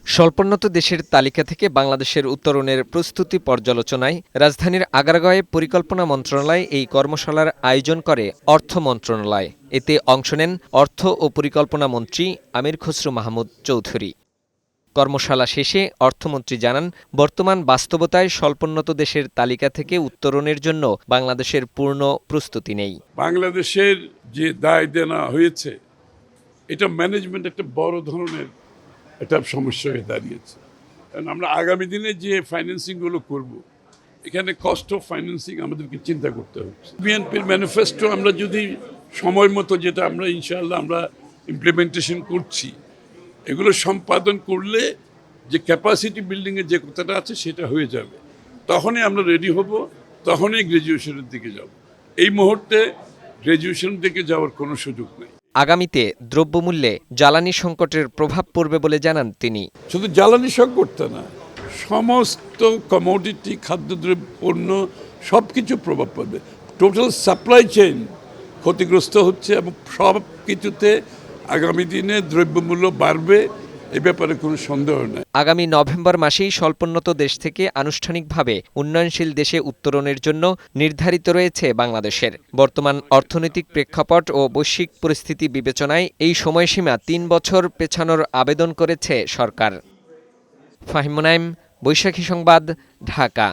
স্বল্পোন্নত দেশের তালিকা থেকে বাংলাদেশের উত্তরণের প্রস্তুতি পর্যালোচনায় রাজধানীর আগারগাঁওয়ে পরিকল্পনা মন্ত্রণালয় এই কর্মশালার আয়োজন করে অর্থ মন্ত্রণালয়। এতে অংশ নেন অর্থ ও পরিকল্পনা মন্ত্রী আমির খসরু মাহমুদ চৌধুরী। কর্মশালা শেষে অর্থমন্ত্রী জানান, বর্তমান বাস্তবতায় স্বল্পোন্নত দেশের তালিকা থেকে উত্তরণের জন্য বাংলাদেশের পূর্ণ প্রস্তুতি নেই। বাংলাদেশের যে দায় দেনা হয়েছে, এটা ম্যানেজমেন্ট একটা বড় ধরনের একটা সমস্যা হয়ে দাঁড়িয়েছে। কারণ আমরা আগামী দিনে যে ফাইন্যান্সিংগুলো করব, এখানে কস্ট অফ ফাইন্যান্সিং আমাদেরকে চিন্তা করতে হচ্ছে। বিএনপির ম্যানিফেস্টো আমরা যদি সময় মতো, যেটা আমরা ইনশাআল্লাহ আমরা ইমপ্লিমেন্টেশন করছি, এগুলো সম্পাদন করলে যে ক্যাপাসিটি বিল্ডিংয়ের যে কথাটা আছে সেটা হয়ে যাবে। তখনই আমরা রেডি হব, তখনই গ্র্যাজুয়েশনের দিকে যাব। এই মুহূর্তে গ্র্যাজুয়েশনের দিকে যাওয়ার কোনো সুযোগ নেই। আগামীতে দ্রব্যমূল্যে জ্বালানি সংকটের প্রভাব পড়বে বলে জানান তিনি। শুধু জ্বালানি সংকটটা না, সমস্ত কমোডিটি, খাদ্যদ্রব্য, পণ্য সব কিছু প্রভাব পড়বে। টোটাল সাপ্লাই চেইন ক্ষতিগ্রস্ত হচ্ছে এবং সব কিছুতে আগামী দিনে দ্রব্যমূল্য বাড়বে, এ ব্যাপারে কোনো সন্দেহ নেই। আগামী নভেম্বর মাসেই স্বল্পোন্নত দেশ থেকে আনুষ্ঠানিকভাবে উন্নয়নশীল দেশে উত্তরণের জন্য নির্ধারিত রয়েছে বাংলাদেশের। বর্তমান অর্থনৈতিক প্রেক্ষাপট ও বৈশ্বিক পরিস্থিতি বিবেচনায় এই সময়সীমা ৩ বছর পেছানোর আবেদন করেছে সরকার। ফাহিম মুনাইম, বৈশাখী সংবাদ, ঢাকা।